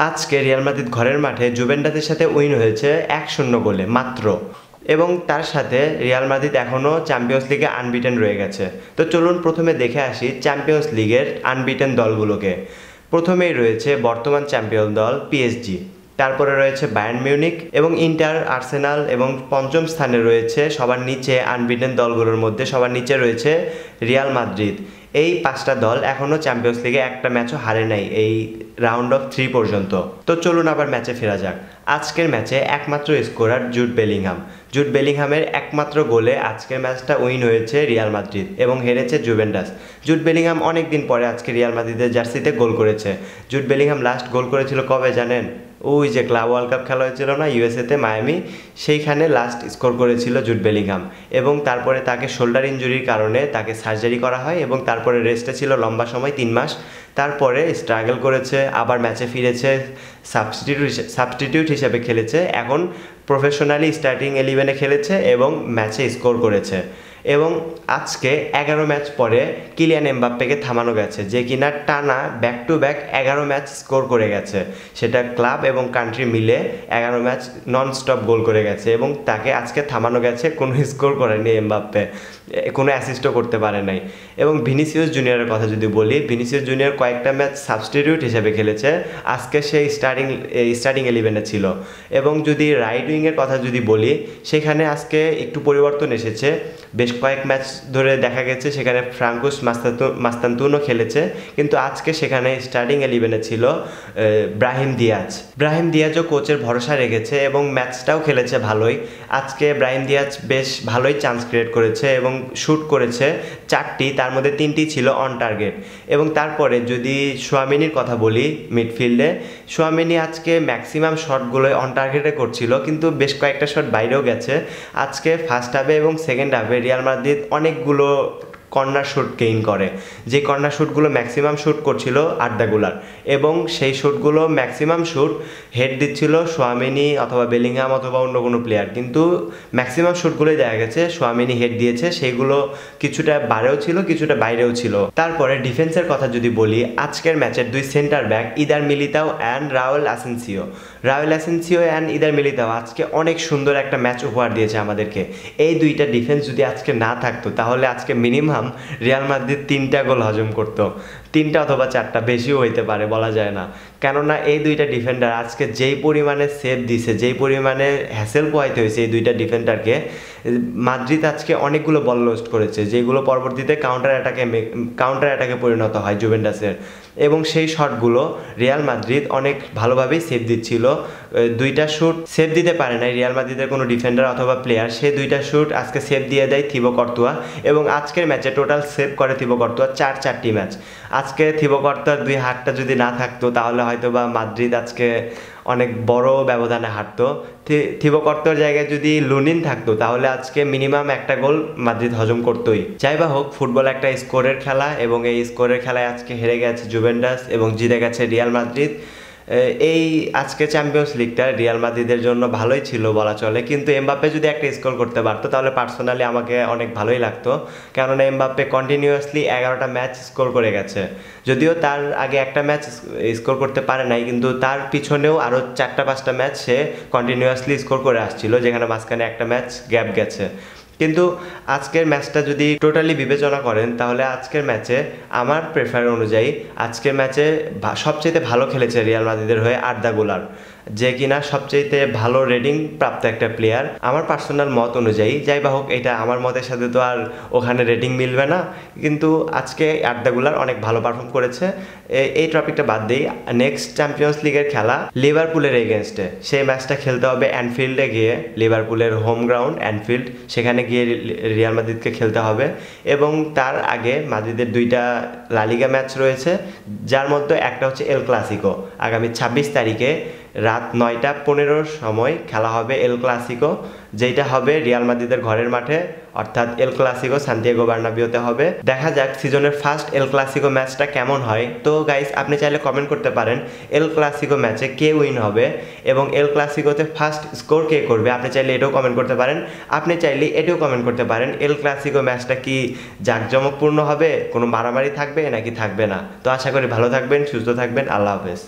আজকে Real Madrid ঘরের মাঠে জুভেন্টাসের সাথে উইন হয়েছে 1-0 গোলে মাত্র। এবং তার সাথে রিয়াল মাদ্রিদ এখনও চ্যাম্পিয়ন্স লিগে আনবিটেন রয়ে গেছে। তো চলুন প্রথমে দেখে আসি চ্যাম্পিয়ন্স লিগের আনবিটেন দলগুলোকে। প্রথমেই রয়েছে বর্তমান চ্যাম্পিয়ন দল পিএসজি, তারপরে রয়েছে বায়ার্ন মিউনিক এবং ইন্টার, আর্সেনাল এবং পঞ্চম স্থানে রয়েছে সবার নিচে আনবিটেন দলগুলোর মধ্যে সবার নিচে রয়েছে রিয়াল মাদ্রিদ। এই 5টা দল এখনও চ্যাম্পিয়ন্স লিগে একটা ম্যাচও হারে নাই এই রাউন্ড অফ 3 পর্যন্ত। তো চলুন আবার ম্যাচে ফেরা যাক। আজকের ম্যাচে একমাত্র স্কোরার জুড বেলিংহামের একমাত্র গোলে আজকের ম্যাচটা উইন হয়েছে রিয়াল মাদ্রিদ এবং হেরেছে জুভেন্টাস। জুড বেলিংহাম অনেক দিন পরে আজকে রিয়াল মাদ্রিদের জার্সিতে গোল করেছে। জুড বেলিংহাম লাস্ট গোল করেছিল কবে জানেন? ওই যে ক্লাব ওয়ার্ল্ড কাপ খেলা হয়েছিল না ইউএসএতে, মায়ামি, সেইখানে লাস্ট স্কোর করেছিল জুড বেলিংহাম। এবং তারপরে তাকে শোল্ডার ইনজুরির কারণে তাকে সার্জারি করা হয় এবং তারপরে রেস্টে ছিল লম্বা সময় 3 মাস। তারপরে স্ট্রাগল করেছে, আবার ম্যাচে ফিরেছে, সাবস্টিটিউট হিসেবে খেলেছে, এখন প্রফেশনালি স্টার্টিং 11-এ খেলেছে এবং ম্যাচে স্কোর করেছে। এবং আজকে 11 ম্যাচ পরে কিলিয়ান এমবাপ্পেকে থামানো গেছে, যে কিনা টানা back to back 11 match score করে গেছে। সেটা ক্লাব এবং কান্ট্রি মিলে 11 ম্যাচ নন স্টপ গোল করে গেছে এবং তাকে আজকে থামানো গেছে, কোনো স্কোর করেনি এমবাপ্পে, কোনো অ্যাসিস্টও করতে পারে নাই। এবং ভিনিসিয়াস জুনিয়রের কথা যদি বলি, ভিনিসিয়াস জুনিয়র কয়েকটা ম্যাচ সাবস্টিটিউট হিসেবে খেলেছে, আজকে সে স্টার্টিং 11-এ ছিল। এবং যদি রাইট উইংয়ের কথা যদি বলি, সেখানে আজকে একটু পরিবর্তন এসেছে। বেশ কয়েক ম্যাচ ধরে দেখা গেছে সেখানে ফ্রাঙ্কুস মাস্তান্তুনও খেলেছে, কিন্তু আজকে সেখানে স্টার্টিং 11-এ ছিল ব্রাহিম দিয়াজও কোচের ভরসা রেখেছে এবং ম্যাচটাও খেলেছে ভালোই। আজকে ব্রাহিম দিয়াজ বেশ ভালোই চান্স ক্রিয়েট করেছে এবং শ্যুট করেছে 4টি, তার মধ্যে 3টি ছিল অন টার্গেট। এবং তারপরে যদি সোয়ামিনির কথা বলি, মিডফিল্ডে সোয়ামিনি আজকে ম্যাক্সিমাম শটগুলোই অন টার্গেটে করছিল, কিন্তু বেশ কয়েকটা শট বাইরেও গেছে। আজকে ফার্স্ট হাফে এবং সেকেন্ড হাফে রিয়াল মাদ্রিদ অনেকগুলো কর্নার শ্যুট গেইন করে, যে কর্নার শ্যুটগুলো ম্যাক্সিমাম শ্যুট করছিল আর্দা গুলার, এবং সেই শ্যুটগুলো ম্যাক্সিমাম শ্যুট হেড দিচ্ছিল সোয়ামিনি অথবা বেলিংহাম অথবা অন্য কোনো প্লেয়ার, কিন্তু ম্যাক্সিমাম শ্যুটগুলোই দেখা গেছে সোয়ামিনি হেড দিয়েছে, সেইগুলো কিছুটা বারেও ছিল কিছুটা বাইরেও ছিল। তারপরে ডিফেন্সের কথা যদি বলি, আজকের ম্যাচের 2 centre back either Militao and Raul Asensio and either Militao আজকে অনেক সুন্দর একটা ম্যাচ উপহার দিয়েছে আমাদেরকে। এই 2টা ডিফেন্স যদি আজকে না থাকতো তাহলে আজকে মিনিমাম রিয়াল মাদ্রিদ 3টা গোল হজম করতো, 3টা অথবা 4টা, বেশিও হইতে পারে, বলা যায় না। কেননা এই 2টা ডিফেন্ডার আজকে যেই পরিমাণে সেভ দিছে, যেই পরিমাণে হ্যাসেল পোহাইতে হয়েছে এই 2টা ডিফেন্ডারকে, মাদ্রিদ আজকে অনেকগুলো বল লস্ট করেছে, যেগুলো পরবর্তীতে কাউন্টার অ্যাটাকে পরিণত হয় জুভেন্টাসের। এবং সেই শটগুলো রিয়াল মাদ্রিদ অনেক ভালোভাবেই সেভ দিচ্ছিল। 2টা শ্যুট সেভ দিতে পারে না রিয়াল মাদ্রিদের কোনো ডিফেন্ডার অথবা প্লেয়ার, সেই 2টা শ্যুট আজকে সেভ দিয়ে দেয় থিবো কর্তুয়া। এবং আজকের ম্যাচে টোটাল সেভ করে থিবো কর্তুয়া 4টি ম্যাচ। আজকে থিবো কর্তুয়ার 2 হাতটা যদি না থাকতো তাহলে হয়তো বা মাদ্রিদ আজকে অনেক বড় ব্যবধানে হারতো। থিবো কর্তুয়ার জায়গায় যদি লুনিন থাকতো তাহলে আজকে মিনিমাম একটা গোল মাদ্রিদ হজম করতোই। যাই বা হোক, ফুটবল একটা স্কোরের খেলা এবং এই স্কোরের খেলায় আজকে হেরে গেছে জুভেন্টাস এবং জিতে গেছে রিয়াল মাদ্রিদ। এই আজকে চ্যাম্পিয়ন্স লিগটা রিয়াল মাদ্রিদের জন্য ভালোই ছিল বলা চলে, কিন্তু এমবাপ্পে যদি একটা স্কোর করতে পারতো তাহলে পার্সোনালি আমাকে অনেক ভালোই লাগতো, কেননা এমবাপ্পে কন্টিনিউয়াসলি 11টা ম্যাচ স্কোর করে গেছে। যদিও তার আগে একটা ম্যাচ স্কোর করতে পারে নাই, কিন্তু তার পিছনেও আরও 4টা-5টা ম্যাচ সে কন্টিনিউয়াসলি স্কোর করে আসছিল, যেখানে মাঝখানে একটা ম্যাচ গ্যাপ গেছে। কিন্তু আজকের ম্যাচটা যদি টোটালি বিবেচনা করেন তাহলে আজকের ম্যাচে আমার প্রেফার অনুযায়ী আজকের ম্যাচে সবচেয়ে ভালো খেলেছে রিয়াল মাদ্রিদের হয়ে আর্দা গুলার, যে কিনা সবচেয়ে ভালো রেটিং প্রাপ্ত একটা প্লেয়ার আমার পার্সোনাল মত অনুযায়ী। যাই বা হোক, এটা আমার মতের সাথে তো আর ওখানে রেটিং মিলবে না, কিন্তু আজকে আর্দা গুলার অনেক ভালো পারফর্ম করেছে। এই টপিকটা বাদ দিই, নেক্সট চ্যাম্পিয়ন্স লিগের খেলা লিভারপুলের এগেনস্টে, সেই ম্যাচটা খেলতে হবে অ্যানফিল্ডে গিয়ে, লিভারপুলের হোম গ্রাউন্ড অ্যানফিল্ড, সেখানে গিয়ে রিয়াল মাদ্রিদকে খেলতে হবে। এবং তার আগে মাদ্রিদের 2টা লা লিগা ম্যাচ রয়েছে, যার মধ্যে একটা হচ্ছে এল ক্লাসিকো, আগামী 26 তারিখে রাত 9:15 সময় খেলা হবে এল ক্লাসিকো, যেটা হবে রিয়াল মাদ্রিদের ঘরের মাঠে, অর্থাৎ এল ক্লাসিকো সান্তিয়াগো বার্নাবিউতে হবে। দেখা যাক সিজনের ফার্স্ট এল ক্লাসিকো ম্যাচটা কেমন হয়। তো গাইস, আপনি চাইলে কমেন্ট করতে পারেন এল ক্লাসিকো ম্যাচে কে উইন হবে এবং এল ক্লাসিকোতে ফার্স্ট স্কোর কে করবে। আপনি চাইলে এটাও কমেন্ট করতে পারেন। আপনি চাইলে এটাও কমেন্ট করতে পারেন এল ক্লাসিকো ম্যাচটা কি জাঁকজমকপূর্ণ হবে, কোনো মারামারি থাকবে নাকি থাকবে না। তো আশা করি ভালো থাকবেন, সুস্থ থাকবেন। আল্লাহ হাফেজ।